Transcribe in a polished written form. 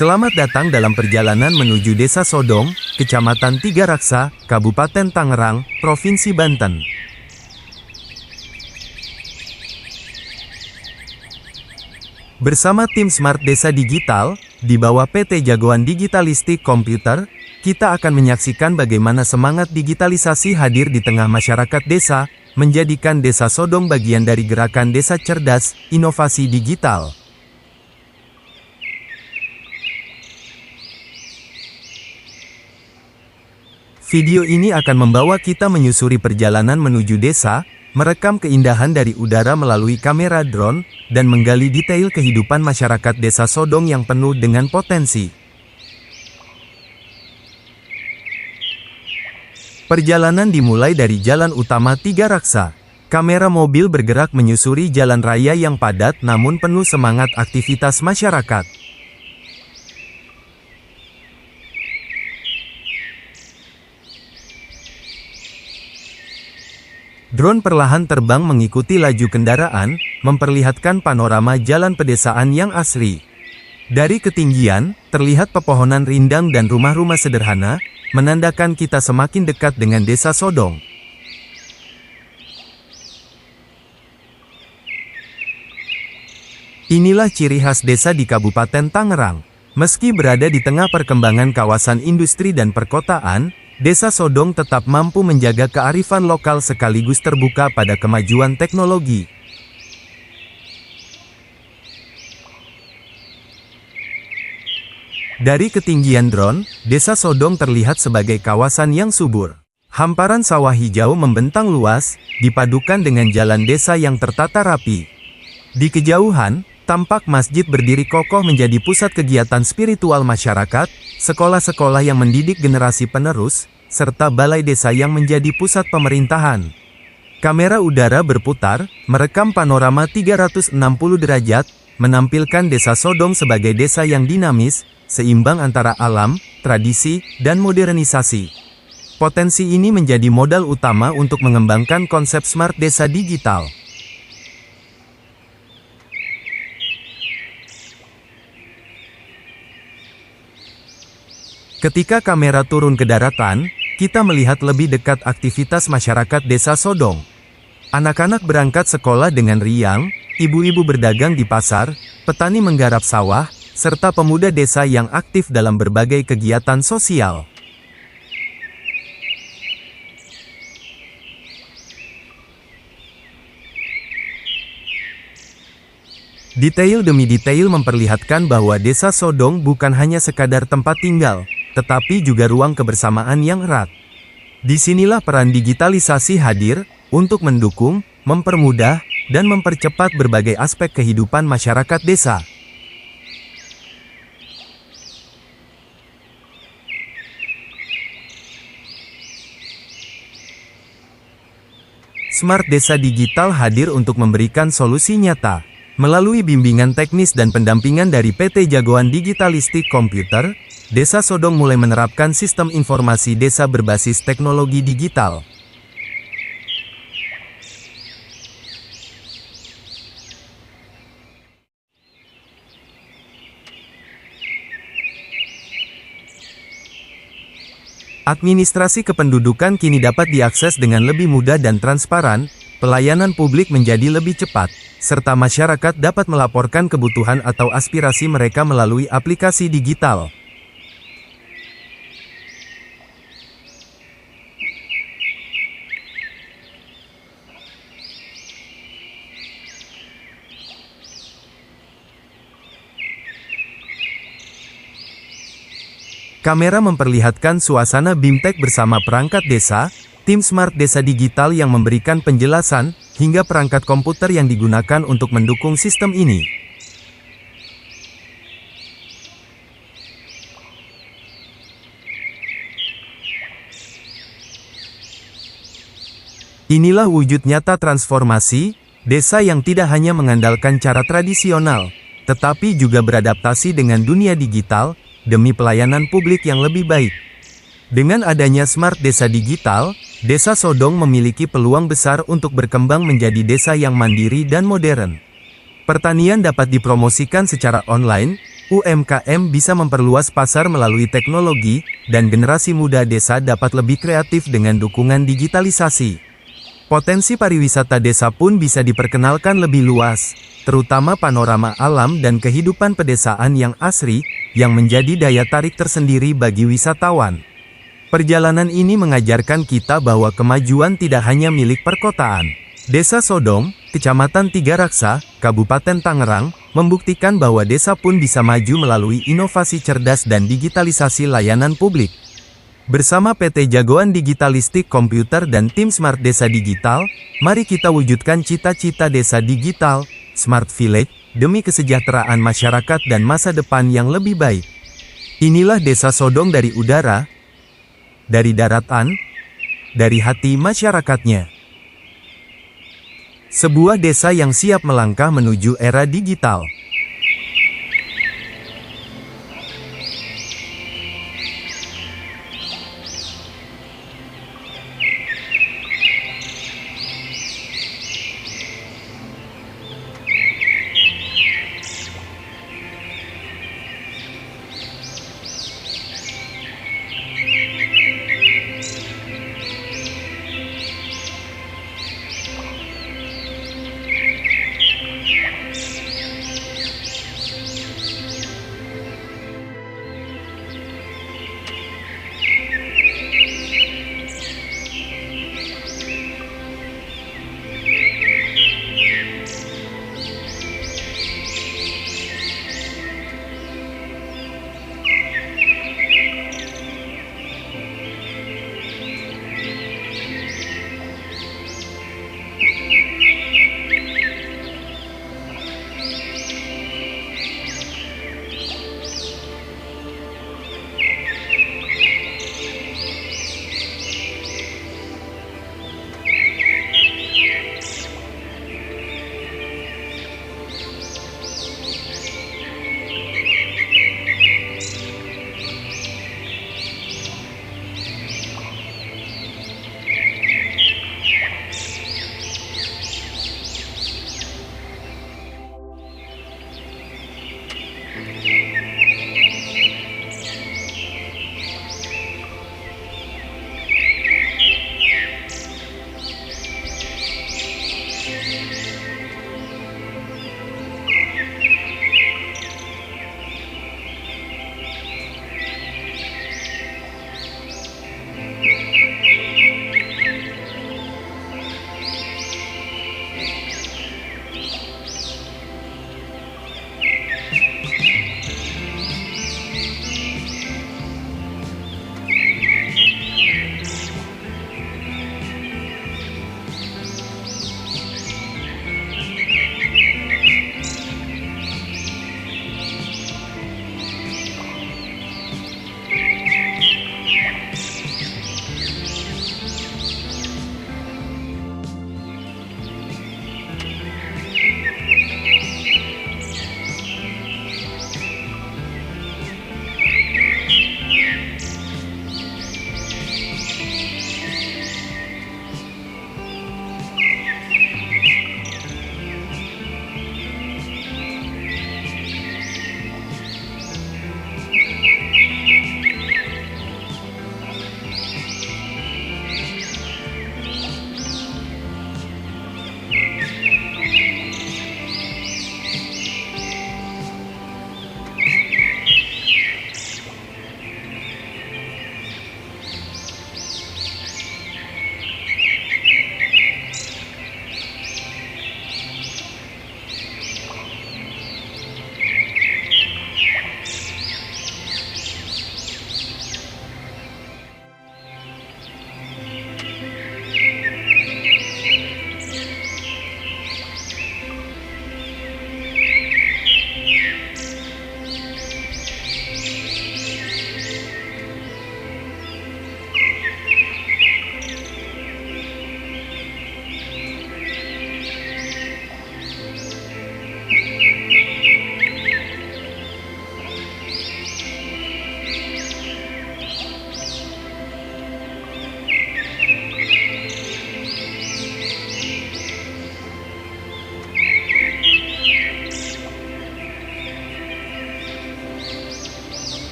Selamat datang dalam perjalanan menuju Desa Sodong, Kecamatan Tigaraksa, Kabupaten Tangerang, Provinsi Banten. Bersama tim Smart Desa Digital, di bawah PT Jagoan Digitalistic Computer, kita akan menyaksikan bagaimana semangat digitalisasi hadir di tengah masyarakat desa, menjadikan Desa Sodong bagian dari gerakan Desa Cerdas, Inovasi Digital. Video ini akan membawa kita menyusuri perjalanan menuju desa, merekam keindahan dari udara melalui kamera drone, dan menggali detail kehidupan masyarakat Desa Sodong yang penuh dengan potensi. Perjalanan dimulai dari jalan utama Tigaraksa. Kamera mobil bergerak menyusuri jalan raya yang padat namun penuh semangat aktivitas masyarakat. Drone perlahan terbang mengikuti laju kendaraan, memperlihatkan panorama jalan pedesaan yang asri. Dari ketinggian, terlihat pepohonan rindang dan rumah-rumah sederhana, menandakan kita semakin dekat dengan Desa Sodong. Inilah ciri khas desa di Kabupaten Tangerang. Meski berada di tengah perkembangan kawasan industri dan perkotaan, Desa Sodong tetap mampu menjaga kearifan lokal sekaligus terbuka pada kemajuan teknologi. Dari ketinggian drone, Desa Sodong terlihat sebagai kawasan yang subur. Hamparan sawah hijau membentang luas, dipadukan dengan jalan desa yang tertata rapi. Di kejauhan, tampak masjid berdiri kokoh menjadi pusat kegiatan spiritual masyarakat, sekolah-sekolah yang mendidik generasi penerus, serta balai desa yang menjadi pusat pemerintahan. Kamera udara berputar, merekam panorama 360 derajat, menampilkan Desa Sodong sebagai desa yang dinamis, seimbang antara alam, tradisi, dan modernisasi. Potensi ini menjadi modal utama untuk mengembangkan konsep Smart Desa Digital. Ketika kamera turun ke daratan, kita melihat lebih dekat aktivitas masyarakat Desa Sodong. Anak-anak berangkat sekolah dengan riang, ibu-ibu berdagang di pasar, petani menggarap sawah, serta pemuda desa yang aktif dalam berbagai kegiatan sosial. Detail demi detail memperlihatkan bahwa Desa Sodong bukan hanya sekadar tempat tinggal, tetapi juga ruang kebersamaan yang erat. Disinilah peran digitalisasi hadir, untuk mendukung, mempermudah, dan mempercepat berbagai aspek kehidupan masyarakat desa. Smart Desa Digital hadir untuk memberikan solusi nyata. Melalui bimbingan teknis dan pendampingan dari PT Jagoan Digitalistic Computer, Desa Sodong mulai menerapkan sistem informasi desa berbasis teknologi digital. Administrasi kependudukan kini dapat diakses dengan lebih mudah dan transparan, pelayanan publik menjadi lebih cepat, serta masyarakat dapat melaporkan kebutuhan atau aspirasi mereka melalui aplikasi digital. Kamera memperlihatkan suasana BIMTEK bersama perangkat desa, tim Smart Desa Digital yang memberikan penjelasan, hingga perangkat komputer yang digunakan untuk mendukung sistem ini. Inilah wujud nyata transformasi, desa yang tidak hanya mengandalkan cara tradisional, tetapi juga beradaptasi dengan dunia digital, demi pelayanan publik yang lebih baik. Dengan adanya Smart Desa Digital, Desa Sodong memiliki peluang besar untuk berkembang menjadi desa yang mandiri dan modern. Pertanian dapat dipromosikan secara online, UMKM bisa memperluas pasar melalui teknologi, dan generasi muda desa dapat lebih kreatif dengan dukungan digitalisasi. Potensi pariwisata desa pun bisa diperkenalkan lebih luas, terutama panorama alam dan kehidupan pedesaan yang asri, yang menjadi daya tarik tersendiri bagi wisatawan. Perjalanan ini mengajarkan kita bahwa kemajuan tidak hanya milik perkotaan. Desa Sodong, Kecamatan Tigaraksa, Kabupaten Tangerang, membuktikan bahwa desa pun bisa maju melalui inovasi cerdas dan digitalisasi layanan publik. Bersama PT Jagoan Digitalistic Computer dan tim Smart Desa Digital, mari kita wujudkan cita-cita desa digital, Smart Village, demi kesejahteraan masyarakat dan masa depan yang lebih baik. Inilah Desa Sodong dari udara, dari daratan, dari hati masyarakatnya. Sebuah desa yang siap melangkah menuju era digital.